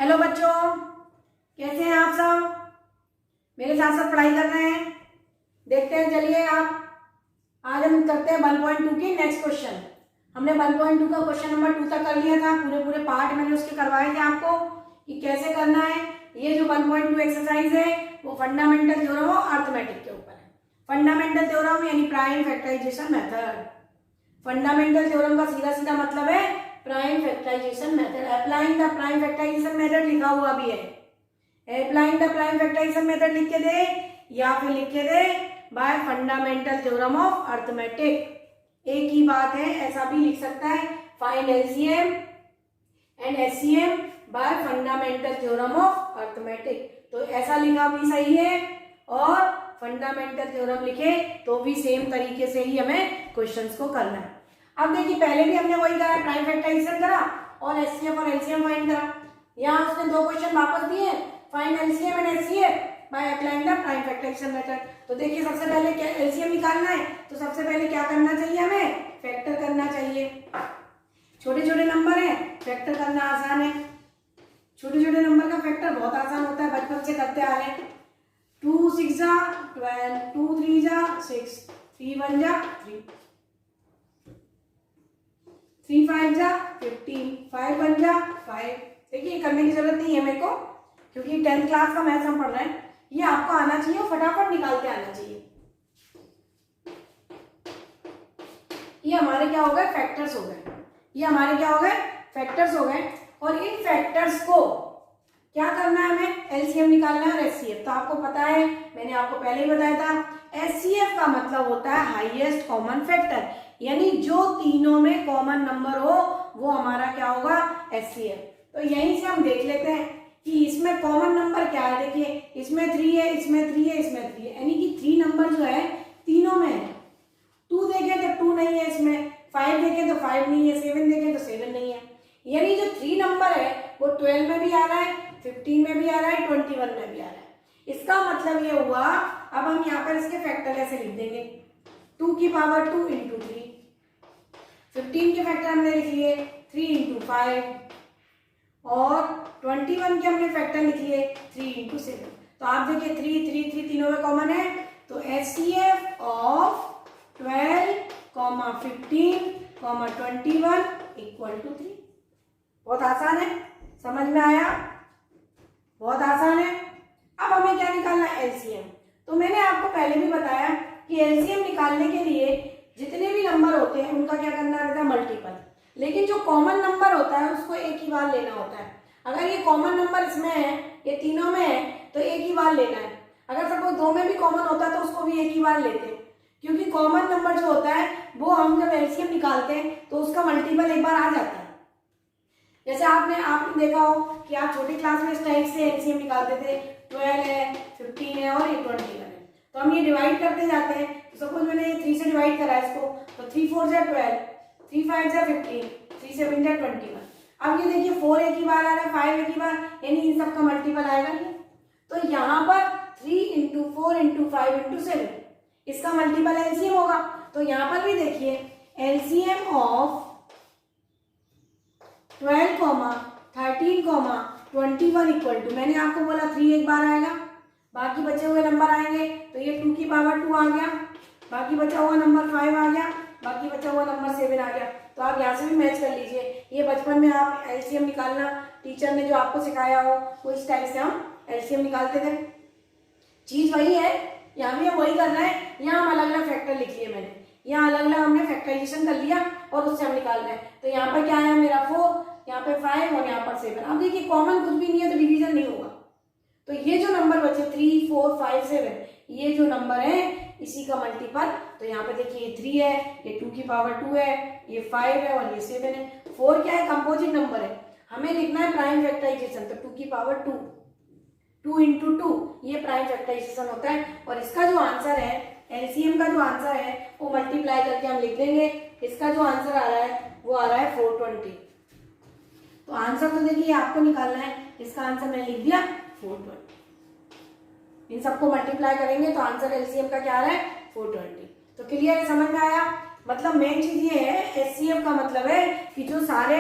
Hello बच्चों, कैसे हैं आप सब? मेरे साथ साथ पढ़ाई कर रहे हैं? देखते हैं, चलिए आप आज हम करते हैं 1.2 की नेक्स्ट क्वेश्चन। हमने 1.2 का क्वेश्चन नंबर 2 तक कर लिया था। पूरे पार्ट मैंने उसके करवाए थे आपको कि कैसे करना है। ये जो 1.2 एक्सरसाइज है वो फंडामेंटल थ्योरम ऑफ अरिथमेटिक के ऊपर है। फंडामेंटल थ्योरम यानी prime factorisation method. Fundamental theorem का सीधा सीधा मतलब है prime factorisation method. Applying the prime factorisation method लिखा हुआ भी है। Applying the prime factorisation method लिख के दे या फिर लिख के दे by fundamental theorem of arithmetic. एक ही बात है, ऐसा भी लिख सकता है find LCM and HCM by fundamental theorem of arithmetic. तो ऐसा लिखा भी सही है और फंडामेंटल थ्योरम लिखे तो भी सेम तरीके से ही हमें क्वेश्चंस को करना है। अब देखिए, पहले भी हमने वही करा, प्राइम फैक्टराइजेशन करा और एचसीएफ और एलसीएम फाइंड करा। यहाँ उसने दो क्वेश्चन वापस दिए, find LCM and HCF by applying the prime factorisation method. तो देखिए, सबसे पहले क्या एलसीएम निकालना है, तो सबसे पहले क्या करना चाहिए, हमें फैक्टर करना चाहिए। छोटे छोटे नंबर है, फैक्टर करना आसान है। छोटे छोटे नंबर का फैक्टर बहुत आसान होता है, बचपन से करते आ रहे हैं। 2 6 जा 12, 2 3 जा 6, 3 1 जा 3, 3 5 जा 15, 5 1 जा 5। देखिए, करने की जरूरत नहीं है मेरे को, क्योंकि 10th क्लास का मैथ्स हम पढ़ रहे हैं। ये आपको आना चाहिए और फटाफट निकालते आना चाहिए। ये हमारे क्या हो गए, फैक्टर्स हो गए। ये हमारे क्या हो गए, फैक्टर्स हो गए। और इन फैक्टर्स को क्या करना है, हमें एलसीएम निकालना है और एचसीएफ। तो आपको पता है, मैंने आपको पहले ही बताया था, एचसीएफ का मतलब होता है हाईएस्ट कॉमन फैक्टर, यानी जो तीनों में कॉमन नंबर हो वो हमारा क्या होगा, एचसीएफ। तो यहीं से हम देख लेते हैं कि इसमें कॉमन नंबर क्या है। देखिए, इसमें 3 है, इसमें 3 है, इसमें 3 है, यानी कि 3 नंबर जो है तीनों में है। 2 देखें तो 2 नहीं है इसमें, 5 देखें तो 5 नहीं है, 7 देखें तो 7 नहीं है। यानी जो 3 नंबर है वो 12 में भी आ रहा है, 15 में भी आ रहा है, 21 में भी आ रहा है। इसका मतलब ये हुआ, अब हम यहाँ पर इसके फैक्टर ऐसे लिख देंगे, 2 की पावर 2 इंटू 3। 15 के फैक्टर हमने लिख लिए 3 इंटू 5 और 21 के हमने फैक्टर लिख लिए 3 इंटू 7। तो आप देखिए 3 3 3 तीनों में कॉमन है, तो एचसीएफ ऑफ 12, 15, 21 इक्वल टू 3। बहुत आसान है, समझ में आया? बहुत आसान है। अब हमें क्या निकालना है, एलसीएम। तो मैंने आपको पहले भी बताया कि एलसीएम निकालने के लिए जितने भी नंबर होते हैं उनका क्या करना रहता है, मल्टीपल। लेकिन जो कॉमन नंबर होता है उसको एक ही बार लेना होता है। अगर ये कॉमन नंबर इसमें है, ये तीनों में है, तो एक ही बार लेना है। अगर सपोज 2 में भी कॉमन होता है तो उसको भी एक ही बार लेते हैं, क्योंकि कॉमन नंबर जो होता है वो हम जब एलसीएम निकालते हैं तो उसका मल्टीपल एक बार आ जाता है। जैसे आपने देखा हो कि आप छोटी क्लास में इस टाइप से एलसीएम निकालते थे, 12 है, 15 है और 21 है। तो हम ये डिवाइड करते जाते हैं। तो सपोज मैंने 3 से डिवाइड करा इसको, तो 3 4 जा 12, 3 5 जा 15, 3 7 जा 21। अब ये देखिए 4 एक ही बार आ रहा है, 5 एक ही बार, यानी इन सब का मल्टीपल आएगा ये। तो यहाँ पर 3 इंटू 4 इंटू 5 इंटू 7 इसका मल्टीपल एलसीएम होगा। तो यहाँ पर भी देखिए एलसीएम ऑफ 12, 13, 21 इक्वल टू, मैंने आपको बोला 3 एक बार आएगा, बाकी बचे हुए नंबर आएंगे। तो ये 2 की पावर 2 आ गया, बाकी बचा हुआ नंबर 5 आ गया, बाकी बचा हुआ नंबर 7 आ गया। तो आप यहाँ से भी मैच कर लीजिए। ये बचपन में आप एलसीएम निकालना टीचर ने जो आपको सिखाया हो वो इस टाइप से हम एलसीएम निकालते थे। चीज वही है, यहाँ भी हम वही कर रहे हैं। यहाँ हम अलग अलग फैक्टर लिख लिए मैंने, यहाँ अलग अलग हमने फैक्टराइजेशन कर लिया और उससे हम निकाल रहे हैं। तो यहाँ पर क्या आया मेरा 4, यहाँ पे 5 और यहाँ पर 7। अब देखिए कॉमन कुछ भी नहीं है तो डिवीजन नहीं होगा। तो ये जो नंबर बचे 3 4 5 7, ये जो नंबर है इसी का मल्टीपल। तो यहाँ पे देखिए ये 3 है, ये 2 की पावर 2 है, ये 5 है और ये 7 है। 4 क्या है, कंपोजिट नंबर है, हमें लिखना है प्राइम फैक्टराइजेशन। तो 2 की पावर 2, 2 इंटू 2 ये प्राइम फैक्टराइजेशन होता है। और इसका जो आंसर है, एलसीएम का जो आंसर है वो मल्टीप्लाई करके हम लिख देंगे। इसका जो आंसर आ रहा है वो आ रहा है 420। तो आंसर तो देखिए आपको निकालना है, इसका आंसर मैंने लिख दिया 420। इन सबको मल्टीप्लाई करेंगे तो आंसर एलसीएम का क्या आ रहा है, 420। तो क्लियर है, समझ में आया? मतलब मेन चीज ये है, एचसीएफ का मतलब है कि जो सारे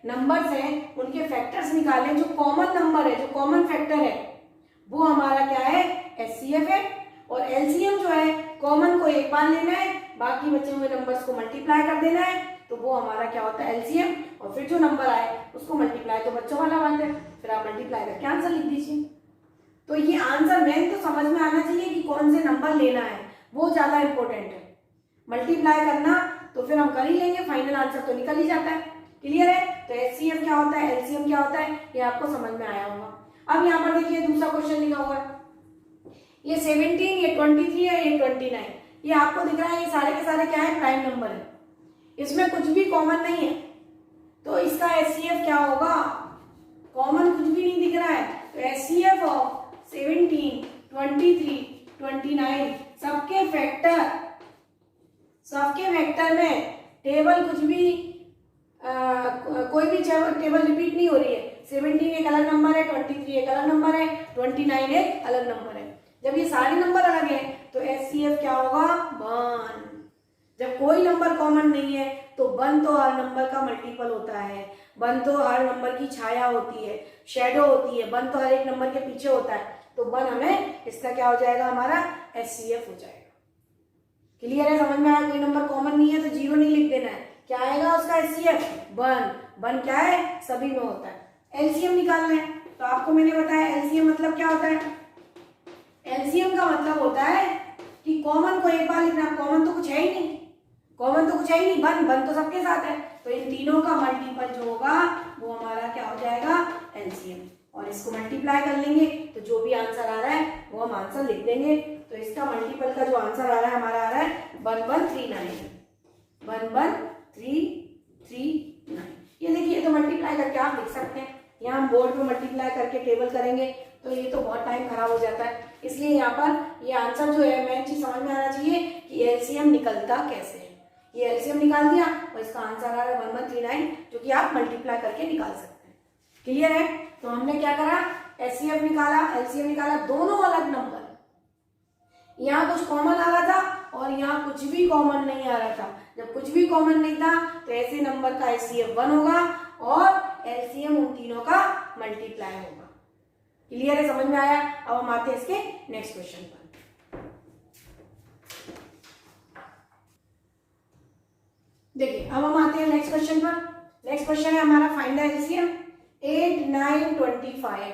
नंबर्स हैं उनके फैक्टर्स निकालें, जो कॉमन नंबर है, जो कॉमन फैक्टर है, वो हमारा क्या है, एचसीएफ है। और एलसीएम जो है, कॉमन को एक बार लेना है, बाकी बचे हुए नंबर्स को मल्टीप्लाई कर देना है, तो वो हमारा क्या होता है, एलसीएम। और फिर जो नंबर आए उसको मल्टीप्लाई तो बच्चों वाला बात है, फिर आप मल्टीप्लाई करके आंसर लिख दीजिए। तो ये आंसर मेन तो समझ में आना चाहिए कि कौन से नंबर लेना है, वो ज्यादा इंपॉर्टेंट है। मल्टीप्लाई करना तो फिर हम कर ही लेंगे, फाइनल आंसर तो निकल ही जाता है। क्लियर है? तो एचसीएफ क्या होता है, एलसीएम क्या होता है, ये आपको समझ में आया होगा। अब यहाँ पर देखिए दूसरा क्वेश्चन लिखा हुआ है, ये 17, ये 23 है, ये 29, ये आपको दिख रहा है, ये सारे के सारे क्या है, प्राइम नंबर है, इसमें कुछ भी कॉमन नहीं है, तो इसका एचसीएफ क्या होगा, कॉमन कुछ भी नहीं दिख रहा है, तो एचसीएफ ऑफ 17, 23, 29 सबके फैक्टर में टेबल कुछ भी कोई भी टेबल रिपीट नहीं हो रही है। 17 एक अलग नंबर है, 23 एक अलग नंबर है, 29 एक अलग नंबर है। जब ये सारे नंबर अलग है तो एचसीएफ क्या होगा, 1। जब कोई नंबर कॉमन नहीं है तो 1 तो हर नंबर का मल्टीपल होता है, 1 तो हर नंबर की छाया होती है, शेडो होती है, 1 तो हर एक नंबर के पीछे होता है, तो 1 हमें इसका क्या हो जाएगा, हमारा एचसीएफ हो जाएगा। क्लियर है, समझ में आया? कोई नंबर कॉमन नहीं है तो 0 नहीं लिख देना है, क्या आएगा उसका एचसीएफ, 1 क्या है, सभी में होता है। एलसीएम निकालना है, तो आपको मैंने बताया एलसीएम मतलब क्या होता है, एलसीएम का मतलब होता है कि कॉमन को एक बार लिखना, कॉमन तो कुछ है ही नहीं, 1 तो सबके साथ है, तो इन तीनों का मल्टीपल जो होगा वो हमारा क्या हो जाएगा, एलसीएम। और इसको मल्टीप्लाई कर लेंगे तो जो भी आंसर आ रहा है वो हम आंसर लिख देंगे। तो इसका मल्टीपल का जो आंसर आ रहा है हमारा आ रहा है 1139, 11339। ये देखिए, तो मल्टीप्लाई करके आप लिख सकते हैं। यहाँ हम बोर्ड पे मल्टीप्लाई करके टेबल करेंगे तो ये तो बहुत टाइम खराब हो जाता है, इसलिए यहाँ पर ये आंसर जो है मेन चीज समझ में आना चाहिए कि एलसीएम निकलता कैसे है। ये एलसीएम निकाल दिया और इसका आंसर आ रहा है 1139, जो कि आप मल्टीप्लाई करके निकाल सकते हैं। क्लियर है? तो हमने क्या करा, एचसीएफ निकाला, एलसीएम निकाला, दोनों अलग नंबर, यहाँ कुछ कॉमन आ रहा था और यहाँ कुछ भी कॉमन नहीं आ रहा था। जब कुछ भी कॉमन नहीं था तो ऐसे नंबर का एचसीएफ 1 होगा और एलसीएम उन तीनों का मल्टीप्लाई होगा। क्लियर है, समझ में आया? अब हम आते हैं इसके नेक्स्ट क्वेश्चन पर। देखिए, अब हम आते हैं नेक्स्ट क्वेश्चन पर। नेक्स्ट क्वेश्चन है हमारा फाइंड द एलसीएम 8, 9, 25।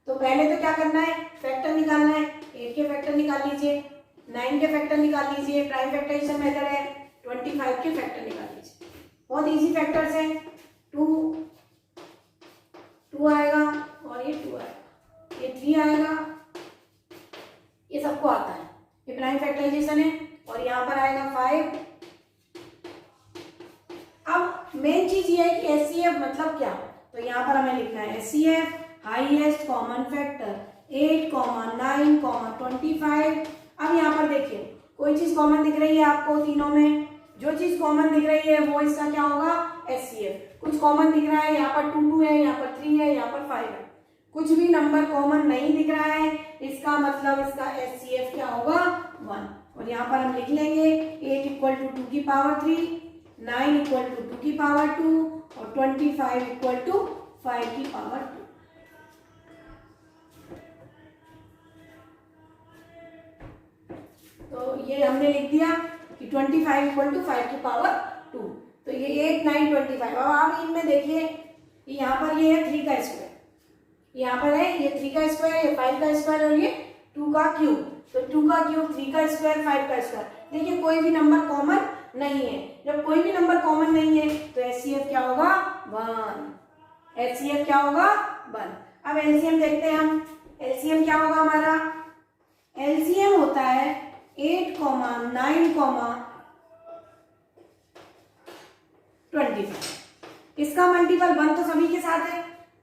तो पहले तो क्या करना है, फैक्टर निकालना है। 8 के फैक्टर निकाल लीजिए, 9 के फैक्टर निकाल लीजिए, प्राइम फैक्टराइजेशन मेथड है। 25 के फैक्टर निकाल लीजिए, बहुत इजी फैक्टर्स हैं। 2 आएगा और ये 2 आएगा, ये 3 आएगा, ये सबको आता है, ये प्राइम फैक्टराइजेशन है। और यहाँ पर आएगा 5। अब मेन चीज ये है कि एचसीएफ मतलब क्या, तो यहाँ पर हमें लिखना है एचसीएफ हाईएस्ट कॉमन फैक्टर 8, 9, 25। अब यहाँ पर देखिए, कोई चीज कॉमन दिख रही है आपको तीनों में, जो चीज कॉमन दिख रही है वो इसका क्या होगा, एचसीएफ। कुछ कॉमन दिख रहा है, यहाँ पर 2 है, यहाँ पर 3 है, यहाँ पर 5 है, कुछ भी नंबर कॉमन नहीं दिख रहा है, इसका मतलब इसका एचसीएफ क्या होगा, 1। और यहाँ पर हम लिख लेंगे 8 = 2 की पावर 3, 9 = 2 की पावर 2 और 25 = 5 की पावर 2। तो ये हमने लिख दिया कि 25 = 5 की पावर 2। तो ये 8, 9, 25। अब आप इनमें देखिए, यहाँ पर ये है 3 का स्क्वायर, यहाँ पर है ये 3 का स्क्वायर, ये 5 का स्क्वायर और ये 2 का क्यूब। तो 2 का क्यूब, 3 का स्क्वायर, 5 का स्क्वायर। देखिए कोई भी नंबर कॉमन नहीं है। जब कोई भी नंबर कॉमन नहीं है तो एचसीएफ क्या होगा, 1। एचसीएफ क्या होगा, 1। अब एलसीएम देखते हैं हम। एलसीएम क्या होगा हमारा, एलसीएम होता है 8, 9, 25। इसका मल्टीपल 1 तो सभी के साथ है,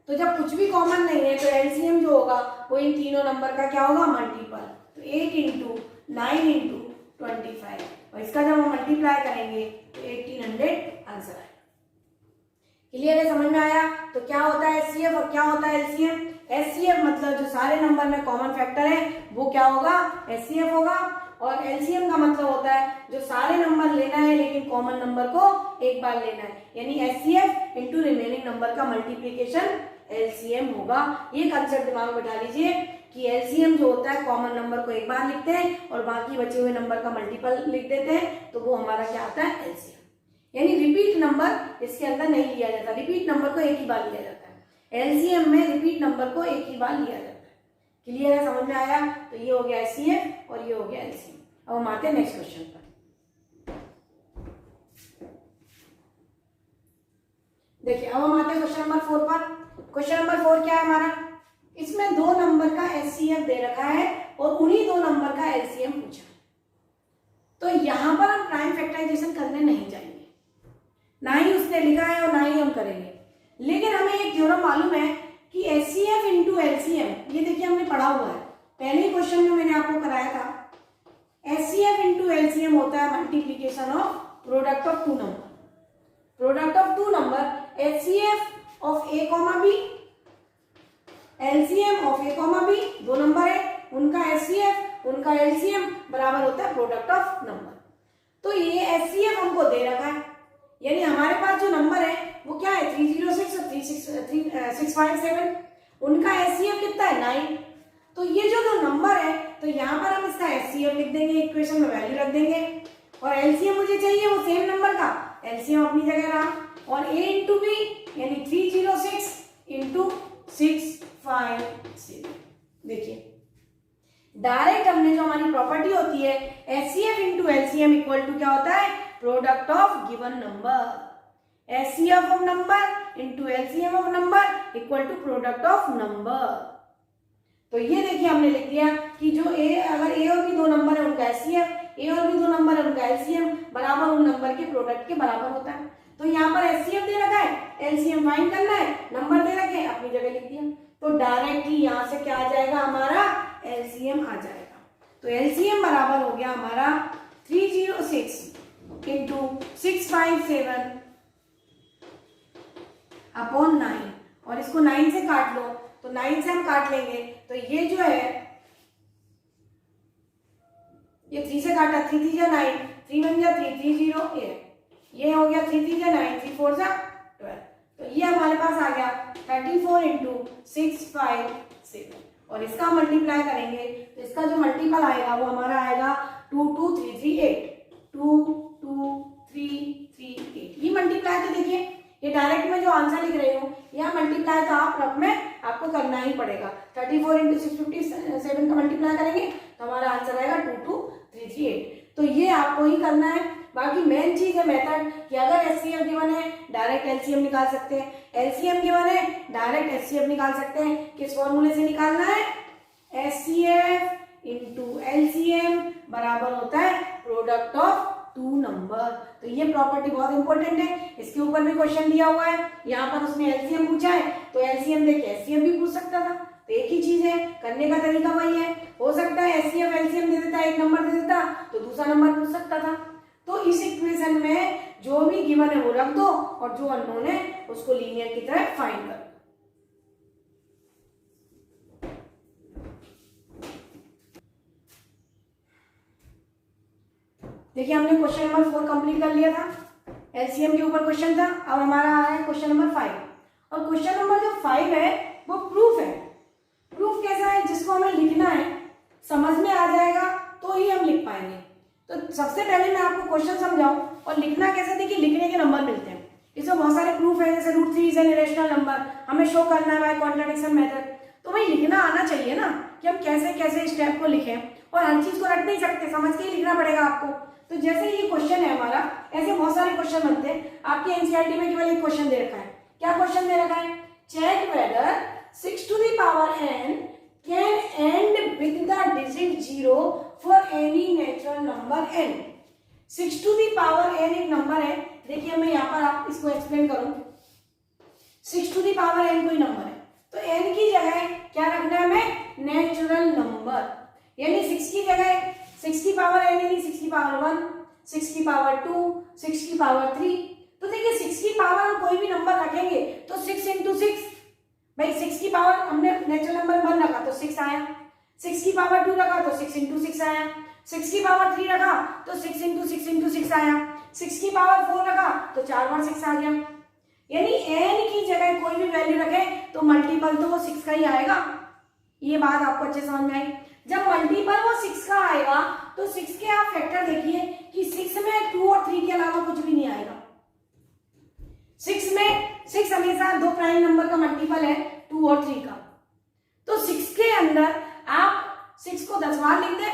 तो जब कुछ भी कॉमन नहीं है तो एलसीएम जो होगा वो इन तीनों नंबर का क्या होगा, मल्टीपल। तो 8 × 9 × 25, और इसका जब हम मल्टीप्लाई करेंगे तो 1800 आंसर आएगा। क्लियर है, समझ में आया। तो क्या होता है एचसीएफ और क्या होता है एलसीएम। एचसीएफ मतलब जो सारे नंबर में कॉमन फैक्टर है वो क्या होगा, एचसीएफ होगा। और एलसीएम का मतलब होता है जो सारे नंबर लेना है लेकिन कॉमन नंबर को एक बार लेना है, यानी एचसीएफ इंटू रिमेनिंग नंबर का मल्टीप्लीकेशन एलसीएम होगा। ये कंसेप्ट दिमाग में बैठा लीजिए कि एलसीएम जो होता है कॉमन नंबर को एक बार लिखते हैं और बाकी बचे हुए नंबर का मल्टीपल लिख देते हैं, तो वो हमारा क्या आता है एलसीएम। यानी रिपीट नंबर इसके अंदर नहीं लिया जाता, रिपीट नंबर को एक ही बार लिया जाता है। एलसीएम में रिपीट नंबर को एक ही बार लिया जाता है। क्लियर है, समझ में आया। तो ये हो गया एचसीएफ और ये हो गया एलसीएम। अब हम आते हैं नेक्स्ट क्वेश्चन पर। देखिए अब हम आते हैं क्वेश्चन नंबर 4 पर। क्वेश्चन नंबर 4 क्या है हमारा, इसमें 2 नंबर का एचसीएफ दे रखा है और उन्हीं 2 नंबर का एलसीएम पूछा। तो यहां पर हम प्राइम फैक्टराइजेशन करने नहीं जाएंगे, ना ही उसने लिखा है और ना ही हम करेंगे। लेकिन हमें एक थ्योरम मालूम है कि एचसीएफ इंटू एलसीएम, ये देखिए हमने पढ़ा हुआ है पहले ही क्वेश्चन में, मैंने आपको कराया था। एचसीएफ इंटू एलसीएम होता है multiplication of product of 2 number. Product of 2 number HCF of A comma B, LCM of A comma B, 2 number है, उनका एचसीएफ उनका एलसीएम बराबर होता है प्रोडक्ट ऑफ नंबर। तो ये एचसीएफ हमको दे रखा है, यानी हमारे पास जो नंबर है वो क्या है 306 और 657, उनका एचसीएफ कितना है 9। तो ये जो नंबर है तो यहाँ पर हम इसका एचसीएफ लिख देंगे, इक्वेशन में वैल्यू रख देंगे, और एलसीएम मुझे चाहिए वो सेम नंबर का, एलसीएम अपनी जगह रहा, और ए इंटू बी यानी 306 इंटू 657। देखिए डायरेक्ट हमने जो हमारी प्रॉपर्टी होती है HCF into LCM equal to क्या होता है, product of given number. HCF of number into LCM of number equal to product of number. तो ये देखिए हमने लिख दिया कि जो ए, अगर ए और बी 2 नंबर है उनका एचसीएफ, ए और बी 2 नंबर है उनका एलसीएम बराबर उन नंबर के प्रोडक्ट के बराबर होता है। तो यहाँ पर एचसीएफ दे रखा है, एलसीएम फाइंड करना है, नंबर दे रखे अपनी जगह लिख दिया। तो डायरेक्टली यहाँ से क्या आ जाएगा, हमारा एलसीएम आ जाएगा। तो एलसीएम बराबर हो गया हमारा 306 इंटू 657 अपॉन 9, और इसको 9 से काट लो, तो 9 से हम काट लेंगे तो ये जो है ये 3 से काटा, 3 3 जा 9, 3 1 जा 3, 3 0 8, ये हो गया 3 3 जा 9, 3 4 जा 12। तो ये हमारे पास आ गया 34 इंटू 657, और इसका मल्टीप्लाई करेंगे तो इसका जो मल्टीपल आएगा वो हमारा आएगा 22338, 22338। ये मल्टीप्लाई तो देखिए ये डायरेक्ट में जो आंसर लिख रही हूँ यह मल्टीप्लाई तो आप रफ में आपको करना ही पड़ेगा। 34 इंटू 657 का मल्टीप्लाई करेंगे तो हमारा आंसर आएगा 22338। तो ये आपको ही करना है। बाकी मेन चीज है मेथड कि अगर एचसीएफ गिवन है डायरेक्ट एलसीएम निकाल सकते हैं, एलसीएम गिवन है डायरेक्ट एचसीएफ निकाल सकते हैं। किस फॉर्मूले से निकालना है, एचसीएफ इंटू एलसीएम बराबर होता है प्रोडक्ट ऑफ 2 नंबर। तो ये प्रॉपर्टी बहुत इंपॉर्टेंट है, इसके ऊपर भी क्वेश्चन दिया हुआ है। यहाँ पर उसने एलसीएम पूछा है तो एलसीएम देख के एचसीएफ भी पूछ सकता था, तो एक ही चीज है, करने का तरीका वही है। हो सकता है एचसीएफ एलसीएम दे देता, एक नंबर दे देता तो दूसरा नंबर पूछ सकता था। तो इस इक्वेशन में जो भी गिवन है वो रख दो और जो अननोन है उसको लीनियर की तरह फाइंड कर। देखिए हमने क्वेश्चन नंबर 4 कंप्लीट कर लिया था, एलसीएम के ऊपर क्वेश्चन था। अब हमारा आ रहा है क्वेश्चन नंबर 5, और क्वेश्चन नंबर जो 5 है वो प्रूफ है। प्रूफ कैसा है, जिसको हमें लिखना है समझ में आ जाएगा तो ही हम लिख पाएंगे। तो सबसे पहले मैं आपको क्वेश्चन समझाऊं और लिखना कैसे, देखिए लिखने के नंबर मिलते हैं, इसमें बहुत सारे प्रूफ है, जैसे √3 इज एन इरेशनल नंबर, हमें शो करना है बाय कॉन्ट्रडिक्शन मेथड। तो भाई लिखना आना चाहिए ना कि हम कैसे कैसे स्टेप को लिखें, और हर चीज को रट नहीं सकते, समझ के ही लिखना पड़ेगा आपको। तो जैसे ये क्वेश्चन है हमारा, ऐसे बहुत सारे क्वेश्चन बनते हैं। आपके एनसीईआरटी में केवल एक क्वेश्चन दे रखा है। क्या क्वेश्चन दे रखा है, check whether 6 to the power n can end with the digit 0 for any natural number n। 6 to the power n एक नंबर है। देखिए मैं यहाँ पर आप इसको एक्सप्लेन करूं, 6 to the power n कोई नंबर है तो n की जगह क्या रखना है हमें, नेचुरल नंबर, यानी 6 की जगह 6 की पावर n यानी 6 की पावर 1, 6 की पावर 2, 6 की पावर 3। तो देखिए 6 की पावर हम कोई भी नंबर रखेंगे तो 6 इंटू 6, भाई 6 की पावर हमने नेचुरल नंबर 1 रखा तो 6 आया, 6 की पावर 2 रखा तो 6 इंटू 6 आया, 6 की पावर 3 रखा तो 6 इंटू 6 इंटू 6 आया, 6 की पावर 4 रखा तो 4 बार 6 आ गया। यानी n की जगह कोई भी वैल्यू रखे तो मल्टीपल तो वो 6 का ही आएगा। ये बात आपको अच्छे समझ में आई। जब मल्टीपल वो 6 का आएगा तो 6 के आप फैक्टर देखिए कि 6 में 2 और 3 के अलावा कुछ भी नहीं आएगा। 6 हमेशा दो प्राइम नंबर का मल्टीपल है 2 और 3 का। तो 6 के अंदर आप 6 को 10 बार लिख दें,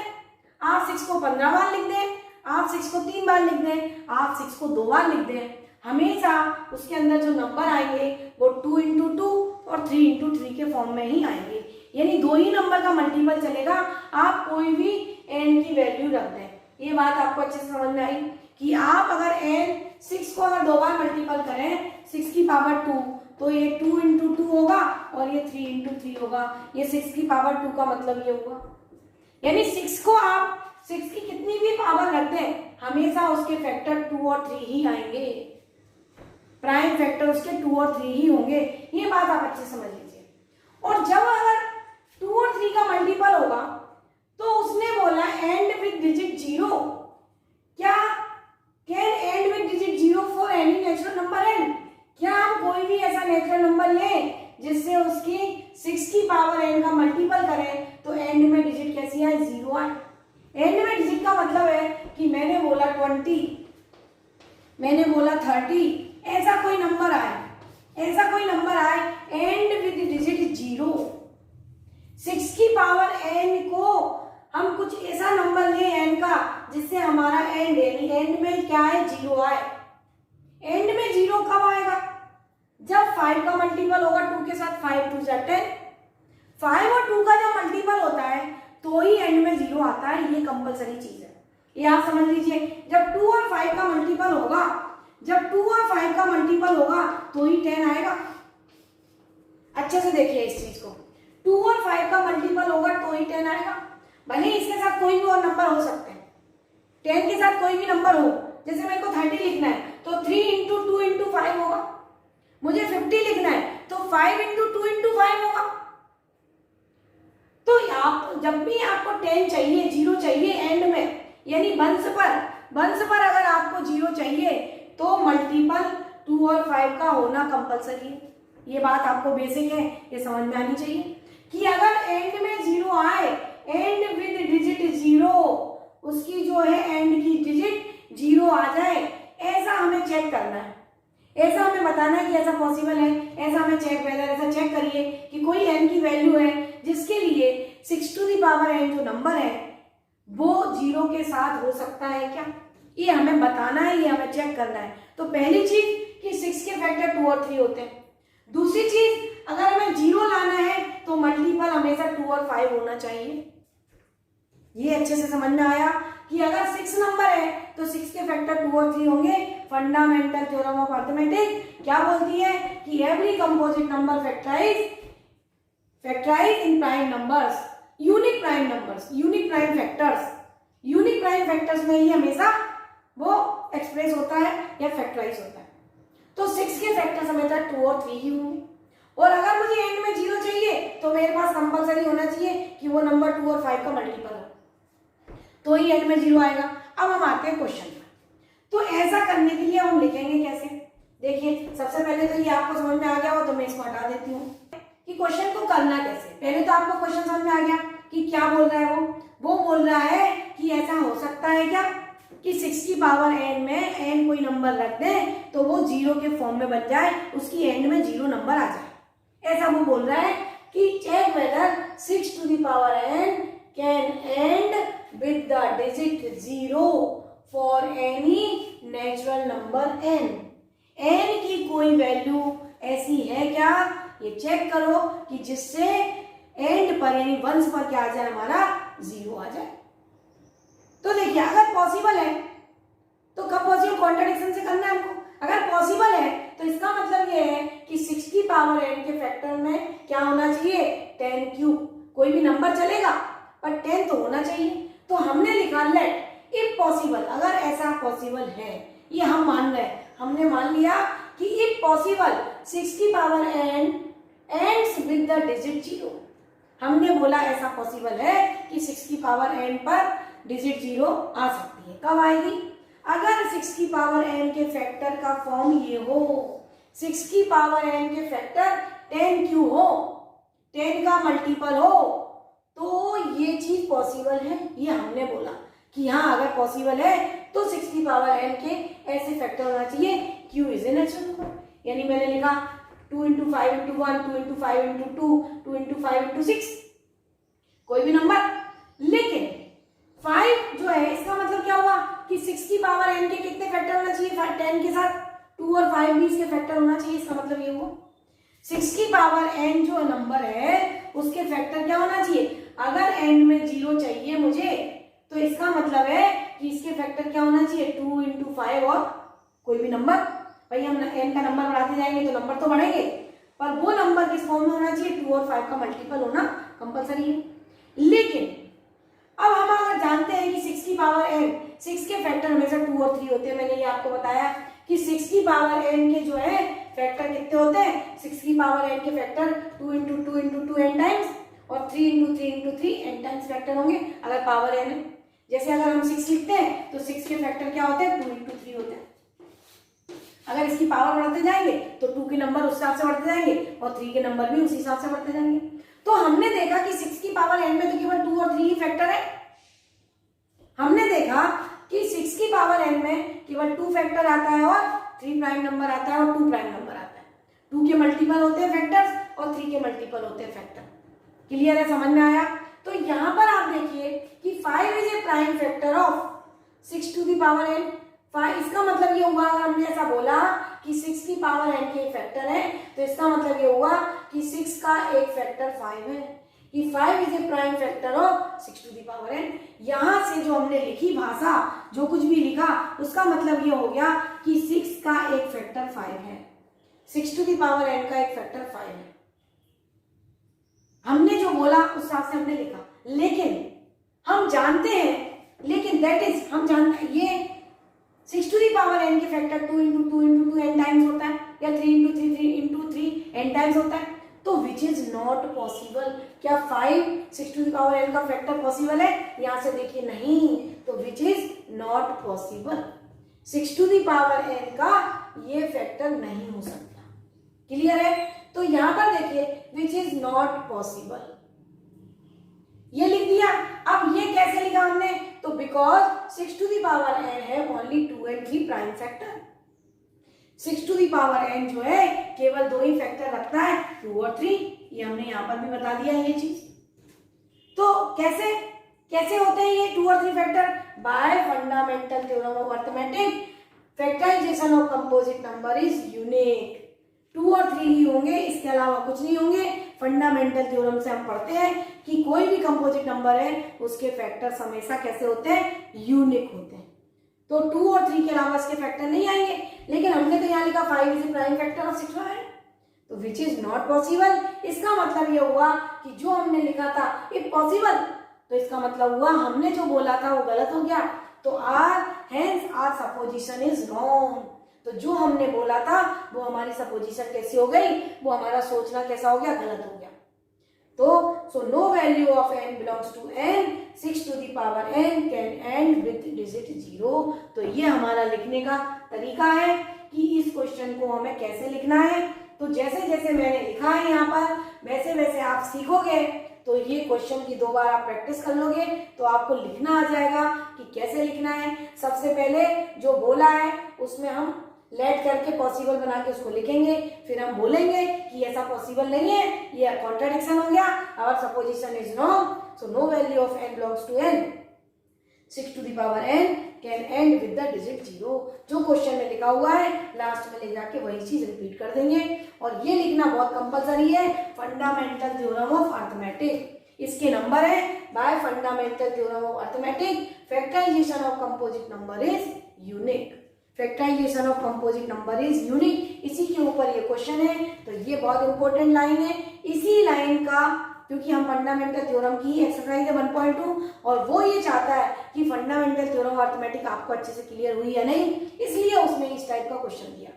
आप 6 को 15 बार लिख दें, आप 6 को 3 बार लिख दें, आप 6 को 2 बार लिख दें, हमेशा उसके अंदर जो नंबर आएंगे वो 2 इंटू 2 और 3 इंटू 3 के फॉर्म में ही आएंगे। यानी दो ही नंबर का मल्टीपल चलेगा, आप कोई भी n की वैल्यू रख दें। ये बात आपको अच्छे से समझ में आई कि आप अगर n 6 को अगर 2 बार मल्टीपल करें 6 की पावर 2 तो ये 2 इंटू 2 होगा और ये 3 इंटू 3 होगा। ये 6 की पावर 2 का मतलब ये हुआ। यानी 6 को आप 6 की कितनी भी पावर रख दें हमेशा उसके फैक्टर 2 और 3 ही आएंगे, प्राइम फैक्टर उसके 2 और 3 ही होंगे। ये बात आप अच्छे समझ लीजिए। और जब अगर 2 और 3 का मल्टीपल होगा तो उसने बोला एंड विद डिजिट 0। क्या can end with digit 0 for any natural number n? क्या हम कोई भी ऐसा नेचुरल नंबर लें जिससे उसकी 6 की पावर n का मल्टीपल करें तो एंड में डिजिट कैसी आए? 0 आए। एंड में डिजिट का मतलब है कि मैंने बोला 20, मैंने बोला 30, ऐसा कोई नंबर आए, ऐसा कोई नंबर आए एंड विद डिजिट 0। 6 की पावर n को हम कुछ ऐसा नंबर लें n का जिससे हमारा एंड एंड में क्या है? 0 आए। एंड में 0 कब आएगा? जब 5 का मल्टीपल होगा 2 के साथ, 5 2 जा 10। 5 और 2 का जब मल्टीपल होता है तो ही एंड में 0 आता है। ये कंपलसरी चीज है, ये आप समझ लीजिए। जब 2 और 5 का मल्टीपल होगा, जब 2 और 5 का मल्टीपल होगा तो ही 10 आएगा। अच्छे से देखिए इस चीज को, 2 और 5 का मल्टीपल होगा तो ही 10 आएगा। भले इसके साथ कोई भी और नंबर हो सकते हैं, 10 के साथ कोई भी नंबर हो। जैसे मेरे को 30 लिखना है तो 3 इंटू 2 इंटू 5 होगा। मुझे 50 लिखना है तो 5 इंटू 2 इंटू 5 होगा। तो आप जब भी आपको 10 चाहिए, 0 चाहिए एंड में, यानी वंश पर अगर आपको 0 चाहिए तो मल्टीपल 2 और 5 का होना कंपलसरी है। ये बात आपको बेसिक है, ये समझ में आनी चाहिए कि अगर एंड में 0 आए, एंड विद डिजिट 0, उसकी जो है एंड की डिजिट 0 आ जाए, ऐसा हमें चेक करना है, ऐसा हमें बताना है कि ऐसा पॉसिबल है। ऐसा हमें ऐसा चेक करिए कि कोई n की वैल्यू है जिसके लिए 6 टू दी पावर n जो नंबर है वो 0 के साथ हो सकता है क्या, ये हमें बताना है, ये हमें चेक करना है। तो पहली चीज कि 6 के फैक्टर 2 और 3 होते हैं। दूसरी चीज, अगर हमें 0 लाना है तो मल्टीपल हमेशा 2 और 5 होना चाहिए। ये अच्छे से समझ में आया कि अगर 6 नंबर है तो 6 के फैक्टर 2 और 3 होंगे। फंडामेंटल थ्योरम ऑफ अरिथमेटिक क्या बोलती है कि every composite number factorise in prime numbers, unique prime numbers, unique prime factors, unique prime factors में ही हमेशा वो एक्सप्रेस होता है या फैक्टराइज होता है। तो 6 के फैक्टर्स हमेशा 2 और 3 ही होंगे। और अगर मुझे एंड में 0 चाहिए तो मेरे पास कंपलसरी होना चाहिए कि वो नंबर 2 और 5 का मल्टीपल हो, तो ही एंड में 0 आएगा। अब हम आते हैं क्वेश्चन पर। तो ऐसा करने के लिए हम लिखेंगे कैसे? देखिए सबसे पहले तो ये आपको समझ में आ गया हो तो मैं इसको हटा देती हूँ कि क्वेश्चन को करना कैसे। पहले तो आपको क्वेश्चन समझ में आ गया कि क्या बोल रहा है वो बोल रहा है कि ऐसा हो सकता है क्या कि 6 की पावर n में n कोई नंबर रख दें तो वो 0 के फॉर्म में बन जाए, उसकी एंड में 0 नंबर आ जाए। ऐसा वो बोल रहा है कि check whether 6 to the power n can end with the digit 0 for any natural number n। n की कोई वैल्यू ऐसी है क्या, ये चेक करो कि जिससे एंड पर यानी वंश पर क्या आ जाए, हमारा 0 आ जाए। तो देखिए अगर पॉसिबल है तो कब पॉसिबल, कॉन्ट्रडिक्शन से करना है हमको। अगर पॉसिबल है तो इसका मतलब ये है कि 6 की पावर n के फैक्टर में क्या होना चाहिए, 10 क्यूब। कोई भी नंबर चलेगा पर 10 तो होना चाहिए। तो हमने लिखा लेट इफ पॉसिबल, अगर ऐसा पॉसिबल है, ये हम मान रहे हैं। हमने मान लिया कि इफ पॉसिबल 6 की power n ends with the digit 0। हमने बोला ऐसा पॉसिबल है कि 6 की पावर n पर डिजिट 0 आ सकती है। कब आएगी? अगर 6 की पावर n के फैक्टर का फॉर्म ये हो, 6 की पावर n के फैक्टर 10 क्यू हो, 10 का मल्टीपल हो, तो ये चीज पॉसिबल है। ये हमने बोला कि हाँ अगर पॉसिबल है तो 6 की पावर n के ऐसे फैक्टर होना चाहिए q is a natural number. यानी मैंने लिखा 2 × 5 × 1, 2 × 5 × 2, 2 × 5 × 6, कोई भी नंबर। लेकिन 5 जो है इसका मतलब क्या हुआ कि 6 की पावर n के कितने फैक्टर होना चाहिए? 10 के साथ 2 और 5 भी इसके फैक्टर होना चाहिए। इसका मतलब ये हुआ 6 की पावर n जो नंबर है उसके फैक्टर क्या होना चाहिए? अगर n में 0 चाहिए मुझे तो इसका मतलब है कि इसके फैक्टर क्या होना चाहिए? 2 × 5 और कोई भी नंबर। भाई हम n का नंबर बढ़ाते जाएंगे तो नंबर तो बढ़ेंगे, पर वो नंबर किस फॉर्म में होना चाहिए? 2 और 5 का मल्टीपल होना कंपलसरी है। लेकिन अब हम अगर जानते हैं कि 6 की पावर n, 6 के फैक्टर हमेशा 2 और 3 होते हैं। मैंने ये आपको बताया कि 6 की पावर n के जो है फैक्टर कितने होते हैं? 6 की पावर n के फैक्टर 2 × 2 × 2 n टाइम्स और 3 × 3 × 3 n टाइम्स फैक्टर होंगे अगर पावर n है। जैसे अगर हम 6 लिखते हैं तो 6 के फैक्टर क्या होते हैं? 2 × 3 होते हैं। अगर इसकी पावर बढ़ाते जाएंगे तो 2 के नंबर उस हिसाब से बढ़ते जाएंगे और 3 के नंबर भी उसी हिसाब से बढ़ते जाएंगे। तो हमने देखा कि 6 की पावर n में तो केवल 2 और 3 ही फैक्टर है। हमने देखा कि 6 की पावर n में केवल 2 फैक्टर आता है और 3 प्राइम नंबर आता है और 2 प्राइम नंबर आता है। 2 के मल्टीपल होते हैं फैक्टर्स और 3 के मल्टीपल होते हैं फैक्टर। क्लियर है? समझ में आया? तो यहां पर आप देखिए कि 5 is a prime factor of 6 to the power n। इसका मतलब ये हुआ, अगर हमने ऐसा बोला कि 6 की पावर n के एक फैक्टर है तो इसका मतलब ये हुआ कि 6 का एक फैक्टर 5 है, कि 5 is a prime factor of 6 to the power n। यहां से जो हमने लिखी भाषा, जो कुछ भी लिखा, उसका मतलब ये हो गया कि 6 का एक फैक्टर 5 है, 6 टू द पावर n का एक फैक्टर 5 है। हमने जो बोला उस हिसाब से हमने लिखा। लेकिन हम जानते हैं, लेकिन दैट इज हम जानते हैं ये 6 टू दी पावर n के फैक्टर 2 × 2 × 2 n टाइम्स होता है या 3 × 3 × 3 n टाइम्स होता है। तो विच इज नॉट पॉसिबल। क्या 5 6 टू दी पावर n का फैक्टर पॉसिबल है? यहां से देखिए नहीं, तो which is not possible. 6 to the power n का ये फैक्टर नहीं हो सकता। क्लियर है? तो यहां पर देखिए विच इज नॉट पॉसिबल, ये लिख दिया। अब ये कैसे लिखा हमने? तो because 6 to the power n है only 2 and 3 prime factor. 6 to the power n जो है केवल 2 ही फैक्टर रखता है, 2 और 3। ये हमने यहां पर भी बता दिया ये चीज। तो कैसे कैसे होते हैं ये 2 और 3 factor? By fundamental theorem of arithmetic, factorisation of composite number is unique. 2 और 3 ही होंगे, इसके अलावा कुछ नहीं होंगे। फंडामेंटल थ्योरम से हम पढ़ते हैं कि कोई भी कंपोजिट नंबर है उसके फैक्टर्स हमेशा कैसे होते हैं? यूनिक होते हैं। तो 2 और 3 के अलावा इसके फैक्टर नहीं आएंगे। लेकिन हमने तो यहाँ लिखा 5 is a prime factor of 6 है, तो विच इज नॉट पॉसिबल। इसका मतलब ये हुआ कि जो हमने लिखा था इफ पॉसिबल, तो इसका मतलब हुआ हमने जो बोला था वो गलत हो गया। तो आर सपोजिशन इज रॉन्ग। तो जो हमने बोला था वो हमारी सपोजिशन कैसी हो गई? वो हमारा सोचना कैसा हो गया? गलत हो गया। तो so no value of n belongs to n, 6 to the power n can end with digit 0। तो ये हमारा लिखने का तरीका है कि इस क्वेश्चन को हमें कैसे लिखना है। तो जैसे जैसे मैंने लिखा है यहाँ पर, वैसे वैसे आप सीखोगे तो ये क्वेश्चन की 2 बार आप प्रैक्टिस कर लोगे तो आपको लिखना आ जाएगा कि कैसे लिखना है। सबसे पहले जो बोला है उसमें हम लेट करके पॉसिबल बना के उसको लिखेंगे, फिर हम बोलेंगे कि ऐसा पॉसिबल नहीं है, ये कॉन्ट्राडिक्शन हो गया, our supposition is wrong, so no value of n belongs to n, 6 to the power n can end with the digit 0। जो क्वेश्चन में लिखा हुआ है लास्ट में ले जाके वही चीज रिपीट कर देंगे। और ये लिखना बहुत कंपलसरी है, फंडामेंटल थ्योरम ऑफ अरिथमेटिक। इसके नंबर है by fundamental theorem of arithmetic, factorisation of composite number is unique. Factorisation of composite number is unique, इसी के ऊपर ये क्वेश्चन है। तो ये बहुत इंपॉर्टेंट लाइन है। इसी लाइन का क्योंकि हम फंडामेंटल थ्योरम की एक्सरसाइज है 1.2 और वो ये चाहता है कि फंडामेंटल थ्योरम अर्थमेटिक आपको अच्छे से क्लियर हुई या नहीं, इसलिए उसने इस टाइप का क्वेश्चन दिया।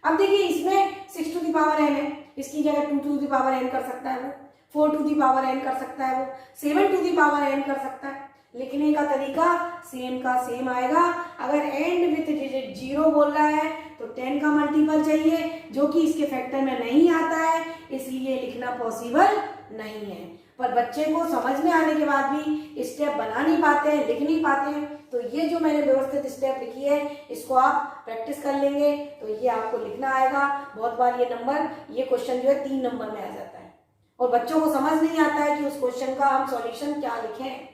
अब देखिए इसमें 6 टू द पावर n है, इसकी जगह 2 टू द पावर n कर सकता है वो, 4 टू द पावर n कर सकता है वो, 7 टू द पावर n कर सकता है। लिखने का तरीका सेम का सेम आएगा। अगर एंड विथ डिजिट 0 बोल रहा है तो 10 का मल्टीपल चाहिए, जो कि इसके फैक्टर में नहीं आता है, इसलिए लिखना पॉसिबल नहीं है। पर बच्चे को समझ में आने के बाद भी स्टेप बना नहीं पाते हैं, लिख नहीं पाते हैं। तो ये जो मैंने व्यवस्थित स्टेप लिखी है, इसको आप प्रैक्टिस कर लेंगे तो ये आपको लिखना आएगा। बहुत बार ये क्वेश्चन जो है 3 नंबर में आ जाता है और बच्चों को समझ नहीं आता है कि उस क्वेश्चन का हम सॉल्यूशन क्या लिखें।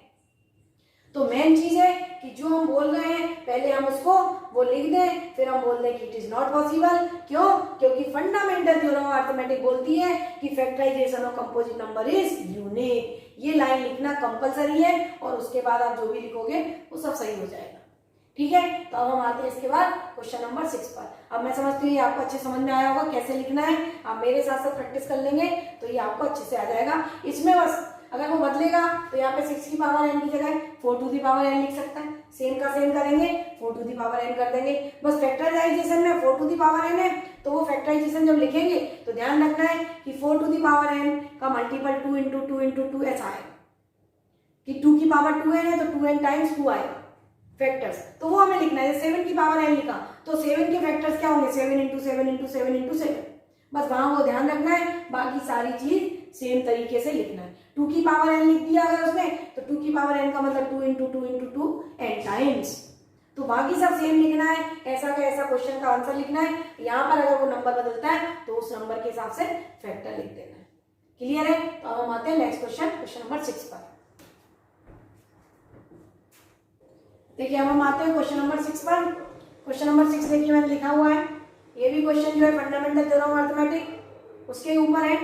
तो मेन चीज है कि जो हम बोल रहे हैं पहले हम उसको वो लिख दें, फिर हम बोल दें कि इट इज नॉट पॉसिबल। क्यों? क्योंकि फंडामेंटल थ्योरम ऑफ अरिथमेटिक बोलती है कि factorisation of composite number is unique. ये लाइन लिखना कंपलसरी है और उसके बाद आप जो भी लिखोगे वो सब सही हो जाएगा। ठीक है, तो अब हम आते हैं इसके बाद क्वेश्चन नंबर 6 पर। अब मैं समझती हूँ ये आपको अच्छे समझ में आया होगा कैसे लिखना है। आप मेरे साथ साथ प्रैक्टिस कर लेंगे तो ये आपको अच्छे से आ जाएगा। इसमें बस अगर वो बदलेगा तो यहाँ पे 6 की पावर n की जगह 4 टू दी पावर n लिख सकता है। सेम का सेम करेंगे, 4 टू दी पावर n कर देंगे। बस फैक्टराइजेशन में 4 टू दी पावर n है तो वो फैक्टराइजेशन जब लिखेंगे तो ध्यान रखना है कि 4 टू दी पावर n का मल्टीपल 2 इंटू 2 इंटू 2 ऐसा है कि 2 की पावर 2n है तो 2n टाइम्स 2 आएगा फैक्टर्स, तो वो हमें लिखना है। 7 की पावर n लिखा तो 7 के फैक्टर्स क्या होंगे, 7 इंटू 7 इंटू 7 इंटू 7। बस वहां वो ध्यान रखना है, बाकी सारी चीज सेम तरीके से लिखना है। 2 की पावर n लिख दिया अगर उसमें तो 2 की पावर n का मतलब 2 इंटू 2 इंटू 2 n टाइम्स, तो बाकी सब सेम लिखना है। ऐसा का ऐसा क्वेश्चन का आंसर लिखना है। यहाँ पर अगर वो नंबर बदलता है तो उस नंबर के हिसाब से फैक्टर लिख देना है। क्लियर है? तो अब हम आते हैं नेक्स्ट क्वेश्चन, क्वेश्चन नंबर 6 पर। देखिए अब हम आते हैं क्वेश्चन नंबर 6 पर। क्वेश्चन नंबर 6 देखिए मैंने लिखा हुआ है, ये भी क्वेश्चन जो है फंडामेंटल थ्योरम ऑफ अरिथमेटिक उसके ऊपर है।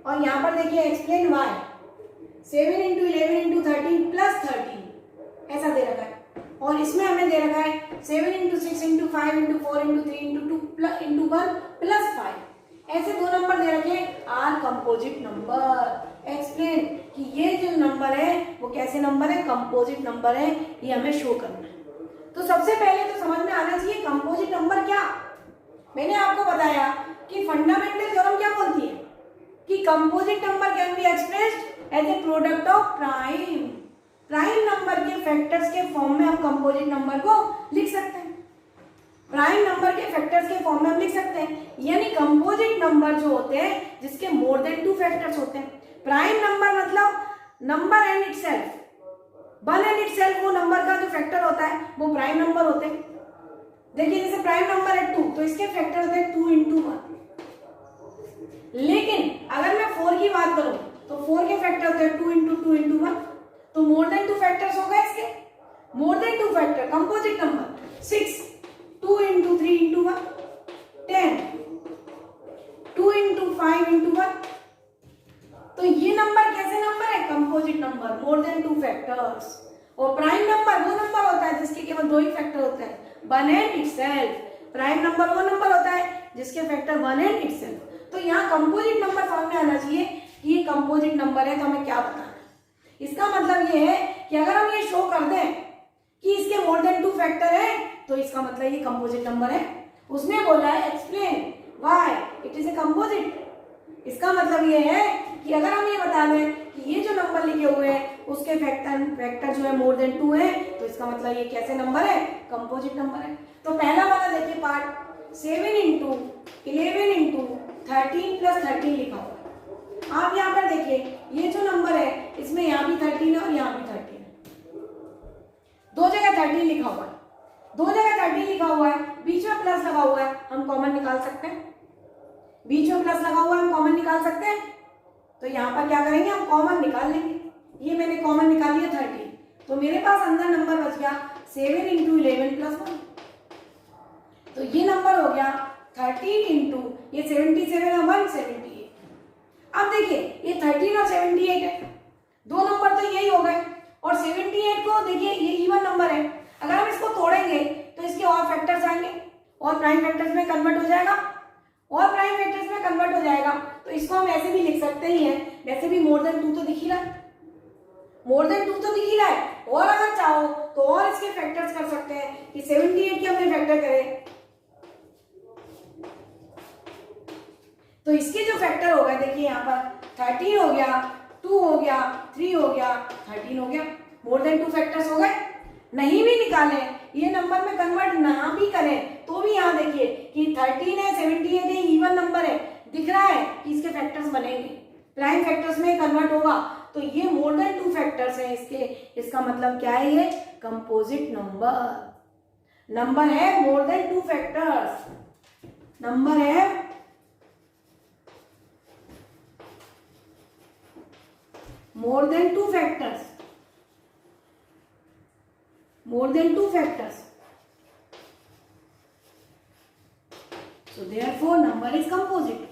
और यहाँ पर देखिए explain why 7 into 11 into 13 plus 13 ऐसा दे रखा है। और इसमें हमें दे रखा है 7 into 6 into 5 into 4 into 3 into 2 plus into 1 plus 5। ऐसे दो नंबर दे रखे आर कंपोजिट नंबर। एक्सप्लेन कि ये जो नंबर है वो कैसे नंबर है, कंपोजिट नंबर है, ये हमें शो करना है। तो सबसे पहले तो समझ में आना चाहिए कंपोजिट नंबर क्या। मैंने आपको बताया कि फंडामेंटल थ्योरम क्या बोलती है कि composite number can be expressed as a product of prime. Prime number के फैक्टर्स के फॉर्म में हम कंपोजिट नंबर को लिख सकते हैं। प्राइम नंबर के फैक्टर्स के फॉर्म में हम लिख सकते हैं, यानी कंपोजिट नंबर जो होते हैं जिसके मोर देन 2 फैक्टर्स होते हैं। प्राइम नंबर मतलब number and itself, one and itself वो नंबर का जो फैक्टर होता है वो प्राइम नंबर होते हैं। देखिए जैसे प्राइम नंबर है 2 तो इसके फैक्टर होते हैं 2 इंटू 1। लेकिन अगर मैं 4 की बात करूं तो 4 के फैक्टर होते हैं 2 इंटू 2 इंटू 1, तो मोर देन 2 फैक्टर्स हो गए इसके। More than 2 factor composite number 6 2 into 3 into 1 10 2 into 5 into 1। तो ये नंबर कैसे नंबर है, composite number, more than 2 factors. और प्राइम नंबर वो नंबर होता है जिसके केवल 2 ही फैक्टर होते हैं, one and itself. Prime number वो नंबर होता है जिसके फैक्टर वन एंड इटसेल्फ। तो यहाँ कंपोजिट नंबर समझ में आना चाहिए कि ये कंपोजिट नंबर है तो हमें क्या बताना है। इसका मतलब ये है कि अगर हम ये शो कर दें कि इसके मोर देन 2 फैक्टर है तो इसका मतलब ये कंपोजिट नंबर है। उसने बोला है explain why it is a composite. इसका मतलब ये है कि अगर हम ये बता दें कि ये जो नंबर लिखे हुए हैं उसके फैक्टर जो है मोर देन 2 है तो इसका मतलब ये कैसे नंबर है, कंपोजिट नंबर है। तो पहला वाला देखिए पार्ट 7 इंटू 11 इंटू 13 प्लस 13 लिखा हुआ है। आप यहाँ पर देखिए ये जो नंबर है इसमें यहाँ भी 13 है और यहाँ भी 13 है, दो जगह 13 लिखा हुआ है, दो जगह 13 लिखा हुआ है, बीच में प्लस लगा हुआ है, हम कॉमन निकाल सकते हैं। बीच में प्लस लगा हुआ है हम कॉमन निकाल सकते हैं। तो यहाँ पर क्या करेंगे, हम कॉमन निकाल लेंगे। ये मैंने कॉमन निकाल लिया 13, तो मेरे पास अंदर नंबर बच गया 7 इंटू 11 प्लस 1। तो ये नंबर हो गया 13 इंटू ये 77 है 178। अब देखिए ये 13 और 78 है, दो नंबर तो यही हो गए। और 78 को देखिए ये इवन नंबर है, अगर हम इसको तोड़ेंगे तो इसके और फैक्टर्स आएंगे और प्राइम फैक्टर्स में कन्वर्ट हो जाएगा। और प्राइम फैक्टर्स में कन्वर्ट हो जाएगा। तो इसको हम ऐसे भी लिख सकते ही हैं, वैसे भी मोर देन 2 तो दिख ही रहा है, मोर देन 2 तो दिख ही रहा है। और अगर चाहो तो और इसके फैक्टर्स कर सकते हैं कि 78 के हमने फैक्टर करे तो इसके जो फैक्टर होगा देखिए यहाँ पर 13 हो गया, 2 हो गया, 3 हो गया, 13 हो गया, मोर देन 2 फैक्टर्स हो गए। नहीं भी निकाले, ये नंबर में कन्वर्ट ना भी करें तो भी यहाँ देखिए कि 13 है, 78 है, इवन नंबर है, दिख रहा है कि इसके फैक्टर्स बनेंगे, प्राइम फैक्टर्स में कन्वर्ट होगा। तो ये मोर देन 2 फैक्टर्स है इसके, इसका मतलब क्या है, ये कंपोजिट नंबर है, मोर देन 2 फैक्टर्स नंबर है, more than 2 factors, more than 2 factors. So therefore number is composite.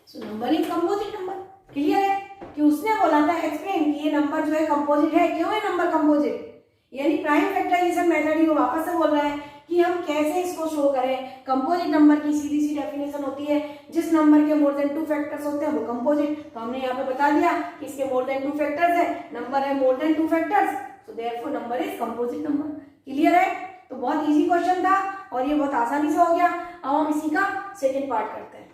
So number is composite number. Clear है कि उसने बोला था एक्सप्लेन कि ये नंबर जो है कंपोजिट है। क्यों है नंबर कंपोजिट, यानी प्राइम फैक्टराइजेशन मेथड ही वो वापस से बोल रहा है कि हम कैसे इसको शो करें। कंपोजिट नंबर की सीधी सी डेफिनेशन होती है, जिस नंबर के मोर देन 2 फैक्टर्स होते हैं वो कंपोजिट। तो हमने यहाँ पे बता दिया कि इसके मोर देन 2 फैक्टर्स है, नंबर है more than 2 factors, so therefore number is composite number. Clear है, तो बहुत इजी क्वेश्चन था और ये बहुत आसानी से हो गया। अब हम इसी का सेकेंड पार्ट करते हैं।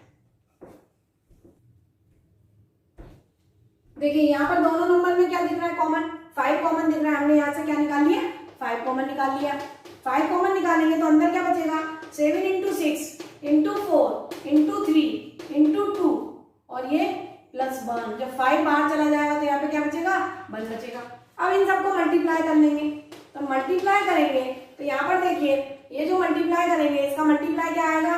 देखिए यहाँ पर दोनों नंबर में क्या दिख रहा है, कॉमन 5 कॉमन दिख रहा है। हमने यहाँ से क्या निकाल लिया, 5 कॉमन निकाल लिया। 5 कॉमन निकालेंगे तो अंदर क्या बचेगा, 7 × 6 × 4 × 3 × 2 और ये +1। जब 5 बाहर चला जाएगा तो यहाँ पे क्या बचेगा, 1 बचेगा। अब इन सबको मल्टीप्लाई कर लेंगे, तो मल्टीप्लाई करेंगे तो यहाँ पर देखिए ये जो मल्टीप्लाई करेंगे इसका मल्टीप्लाई क्या आएगा,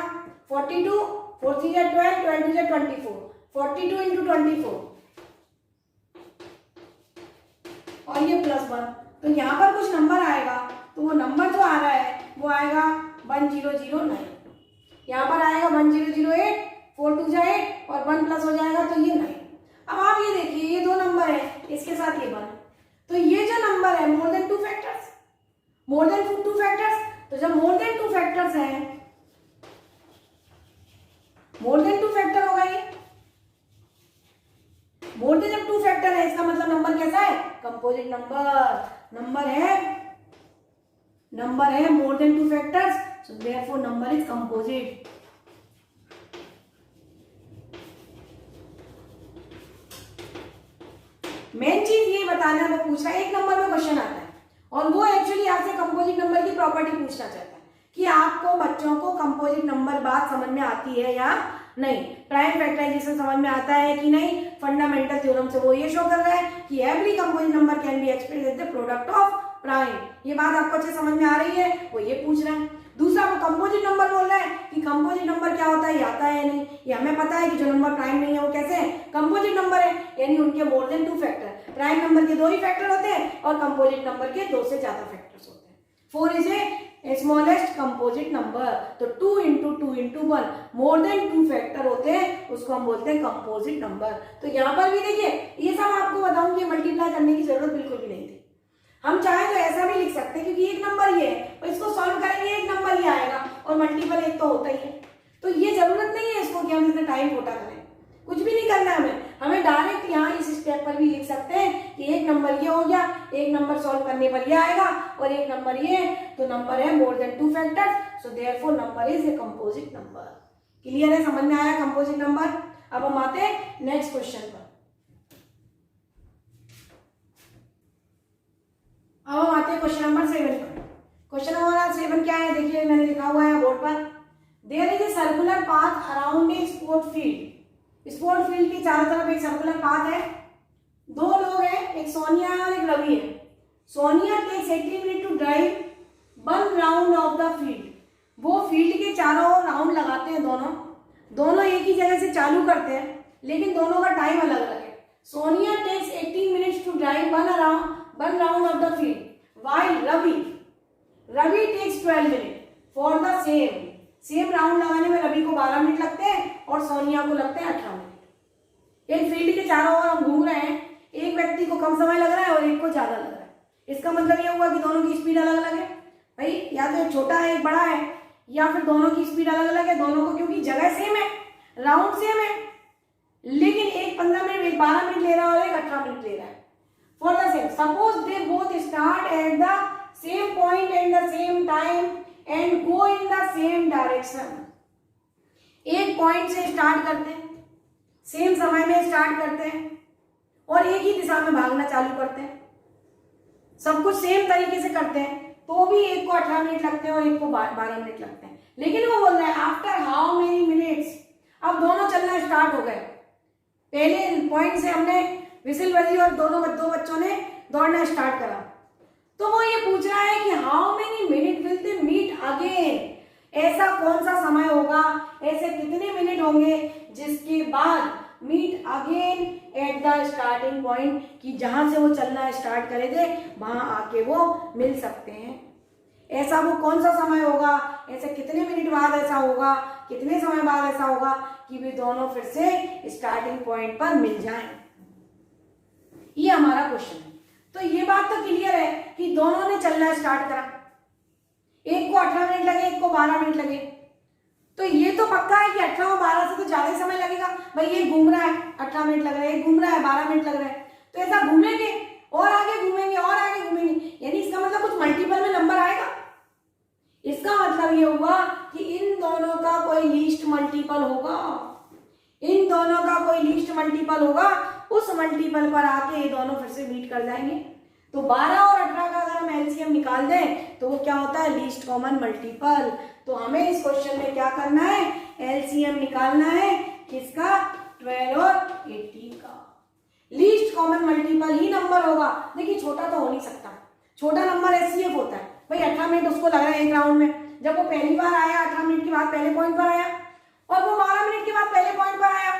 42, 4 3 = 12, 12 2 = 24, 42 × 24 और ये +1। तो यहाँ पर कुछ नंबर आएगा, तो वो नंबर जो आ रहा है वो आएगा 1009। यहाँ पर आएगा 1008, 4 2 = 8 और 1 प्लस हो जाएगा तो ये 9। अब आप ये देखिए ये दो नंबर है, इसके साथ ये 1, तो ये जो नंबर है more than 2 factors, more than 2 factors. तो जब मोर देन 2 फैक्टर्स है, मोर देन 2 फैक्टर होगा ये, मोर देन जब 2 फैक्टर है इसका मतलब नंबर कैसा है, कंपोजिट नंबर है more than 2 factors, so therefore number is composite. Main चीज ये बताना वो पूछ रहा है, एक नंबर में क्वेश्चन आता है और वो एक्चुअली आपसे कंपोजिट नंबर की प्रॉपर्टी पूछना चाहता है कि आपको बच्चों को कंपोजिट नंबर बात समझ में आती है या नहीं, प्राइम फैक्टराइजेशन समझ में आता है कि नहीं। फंडामेंटल थ्योरम से वो ये शो कर रहा है कि every composite number can be expressed as the product of prime. ये बात आपको अच्छे समझ में आ रही है, वो ये पूछ रहा है। दूसरा वो कंपोजिट नंबर बोल रहा है कि कंपोजिट नंबर क्या होता है, ये आता है नहीं, ये हमें पता है कि जो नंबर प्राइम नहीं है वो कैसे है, कंपोजिट नंबर है, यानी उनके more than 2 factor. Prime number के 2 ही फैक्टर होते हैं और कंपोजिट नंबर के 2 से ज्यादा फैक्टर्स होते हैं। 4 is a smallest composite number, तो 2 × 2 × 1 मोर देन 2 फैक्टर होते हैं, उसको हम बोलते हैं कंपोजिट नंबर। तो यहाँ पर भी देखिए ये सब आपको बताऊं कि मल्टीप्लाई करने की जरूरत बिल्कुल भी नहीं थी। हम चाहे तो ऐसा भी लिख सकते हैं क्योंकि एक नंबर ही है और इसको सॉल्व करेंगे एक नंबर ही आएगा और मल्टीपल एक तो होता ही है। तो ये जरूरत नहीं है इसको कि हम इसमें टाइम खोटा करें, कुछ भी नहीं करना है हमें डायरेक्ट यहाँ इस स्टेप पर भी लिख सकते हैं कि एक नंबर ये हो गया, एक नंबर सॉल्व करने पर ये आएगा और एक नंबर ये, तो नंबर है more than 2 factors, so therefore number is a composite number. Clear है, समझ में आया कंपोजिट नंबर। अब हम आते हैं नेक्स्ट क्वेश्चन पर। अब हम आते हैं क्वेश्चन नंबर 7 पर। क्वेश्चन नंबर 7 क्या है, देखिए मैंने लिखा हुआ है बोर्ड पर, there is a circular path around a sport field. Sport field के चारों तरफ एक सर्कुलर पाथ है, 2 लोग हैं, एक सोनिया है और एक रवि है। Sonia takes 80 minute to drive 1 round of the field. वो फील्ड के चारों ओर राउंड लगाते हैं, दोनों एक ही जगह से चालू करते हैं लेकिन दोनों का टाइम अलग अलग है। Sonia takes 18 minutes to drive 1 round of the field, while Ravi takes 12 minute for the same round लगाने में रवि को 12 मिनट लगते हैं और सोनिया को लगते हैं 18 मिनट। एक फील्ड के चारों ओर हम घूम रहे हैं, एक व्यक्ति को कम समय लग रहा है और एक को ज्यादा लग रहा है। इसका मतलब ये हुआ कि दोनों की स्पीड अलग अलग है। भाई या तो एक छोटा है एक बड़ा है, या फिर दोनों की स्पीड अलग अलग है, दोनों को क्योंकि जगह सेम है, राउंड सेम है, लेकिन एक 15 मिनट, एक 12 मिनट ले रहा है और एक 18 मिनट ले रहा है for the same. Suppose they both start at the same point and the same time and go in the same direction. एक पॉइंट से स्टार्ट करते हैं, सेम समय में स्टार्ट करते हैं और एक ही दिशा में भागना चालू करते हैं, सब कुछ सेम तरीके से करते हैं, तो भी एक को 18 मिनट लगते हैं और एक को 12 मिनट लगते हैं। लेकिन वो बोल रहे हैं आफ्टर हाउ मेनी मिनट्स, अब दोनों चलना स्टार्ट हो गए। पहले पॉइंट से हमने विसिल बजी और दो बच्चों ने दौड़ना स्टार्ट करा, तो वो ये पूछ रहा है कि how many minute will they meet again, ऐसा कौन सा समय होगा, ऐसे कितने मिनट होंगे जिसके बाद meet again at the starting point, कि जहां से वो चलना स्टार्ट करे थे वहां आके वो मिल सकते हैं। ऐसा वो कौन सा समय होगा, ऐसे कितने मिनट बाद ऐसा होगा, कितने समय बाद ऐसा होगा कि वे दोनों फिर से स्टार्टिंग पॉइंट पर मिल जाएं। ये हमारा क्वेश्चन है। तो ये बात तो क्लियर है कि दोनों ने चलना स्टार्ट करा, एक को 18 मिनट लगे, एक को 12 मिनट लगे, तो ये तो पक्का है कि 18 और 12 से तो ज्यादा समय लगेगा। भाई ये घूम रहा है 18 मिनट लग रहे हैं, घूम रहा है 12 मिनट लग रहे हैं, तो ऐसा घूमेंगे और आगे घूमेंगे और आगे घूमेंगे, यानी इसका मतलब कुछ मल्टीपल में नंबर आएगा। इसका मतलब ये हुआ कि इन दोनों का कोई लीस्ट मल्टीपल होगा, इन दोनों का कोई लीस्ट मल्टीपल होगा, उस मल्टीपल पर आके ये दोनों फिर से मीट कर जाएंगे। तो 12 और 18 का अगर हम एलसीएम निकाल दें तो वो क्या होता है, लीस्ट कॉमन मल्टीपल। तो हमें इस क्वेश्चन में क्या करना है, एलसीएम निकालना है, किसका, 12 और 18 का। लीस्ट कॉमन मल्टीपल ही नंबर होगा, देखिए छोटा तो हो नहीं सकता, छोटा नंबर एचसीएफ होता है। भाई 18 मिनट उसको लग रहा है एक राउंड में, जब वो पहली बार आया 18 मिनट के बाद पहले पॉइंट पर आया और वो 12 मिनट के बाद पहले पॉइंट पर आया,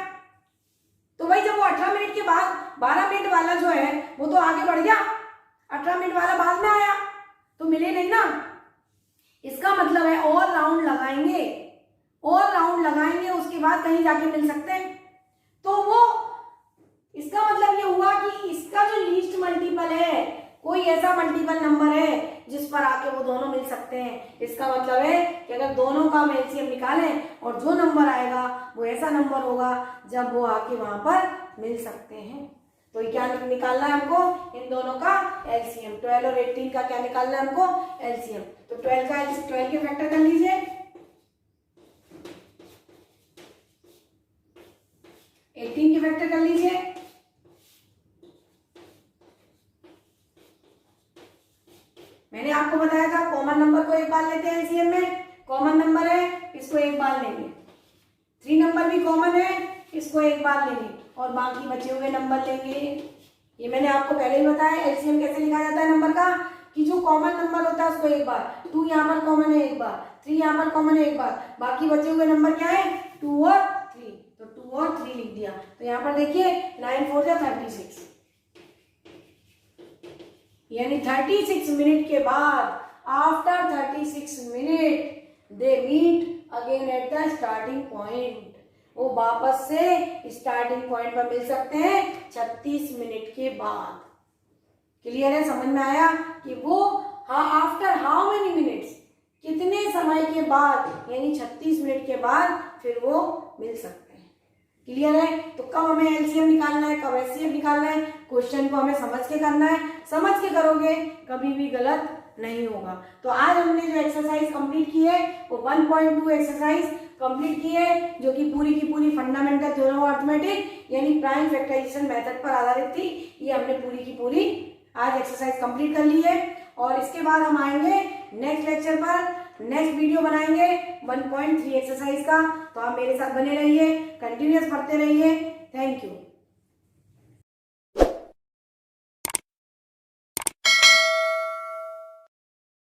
तो भाई जब वो 18 मिनट के बाद 12 मिनट वाला जो है वो तो आगे बढ़ गया, 18 मिनट वाला बाद में आया तो मिले नहीं ना। इसका मतलब है और राउंड लगाएंगे, और राउंड लगाएंगे उसके बाद कहीं जाके मिल सकते हैं। तो वो इसका मतलब ये हुआ कि इसका जो लीस्ट मल्टीपल है, कोई ऐसा मल्टीपल नंबर है जिस पर आके वो दोनों मिल सकते हैं। इसका मतलब है कि अगर दोनों का हम एलसीएम निकालें और जो नंबर आएगा वो ऐसा नंबर होगा जब वो आके वहां पर मिल सकते हैं। तो क्या निकालना है हमको, इन दोनों का एलसीएम। 12 और 18 का क्या निकालना है हमको, एलसीएम। तो 12 का 12 के फैक्टर कर लीजिए, 18 के फैक्टर कर लीजिए, मैंने आपको बताया था कॉमन नंबर को एक बार लेते हैं एलसीएम में, कॉमन नंबर है इसको एक बार लेंगे, 3 नंबर भी कॉमन है इसको एक बार लेंगे और बाकी बचे हुए नंबर लेंगे। ये मैंने आपको पहले ही बताया एलसीएम कैसे लिखा जाता है नंबर का, कि जो कॉमन नंबर होता है उसको एक बार, 2 यहाँ पर कॉमन है एक बार, 3 यहाँ पर कॉमन है एक बार, बाकी बचे हुए नंबर क्या है 2 और 3, तो 2 और 3 लिख दिया। तो यहाँ पर देखिए 9 4 जा 36, यानी 36 मिनट के बाद, after 36 minute they meet again at the starting point, वो वापस से स्टार्टिंग पॉइंट पर मिल सकते हैं 36 मिनट के बाद। क्लियर है, समझ में आया कि वो आफ्टर हाउ मेनी मिनट्स, कितने समय के बाद, यानी 36 मिनट के बाद फिर वो मिल सकते हैं। क्लियर है, तो कब हमें एलसीएम निकालना है, कब एचसीएफ निकालना है, क्वेश्चन को हमें समझ के करना है, समझ के करोगे कभी भी गलत नहीं होगा। तो आज हमने जो एक्सरसाइज कंप्लीट की है वो 1.2 एक्सरसाइज कंप्लीट की है, जो कि पूरी की पूरी फंडामेंटल थ्योरम ऑफ अरिथमेटिक यानी प्राइम फैक्टराइजेशन मेथड पर आधारित थी। ये हमने पूरी की पूरी आज एक्सरसाइज कंप्लीट कर ली है और इसके बाद हम आएंगे नेक्स्ट लेक्चर पर, नेक्स्ट वीडियो बनाएंगे 1.3 एक्सरसाइज का। तो आप मेरे साथ बने रहिए, कंटिन्यूअस पढ़ते रहिए। Thank you.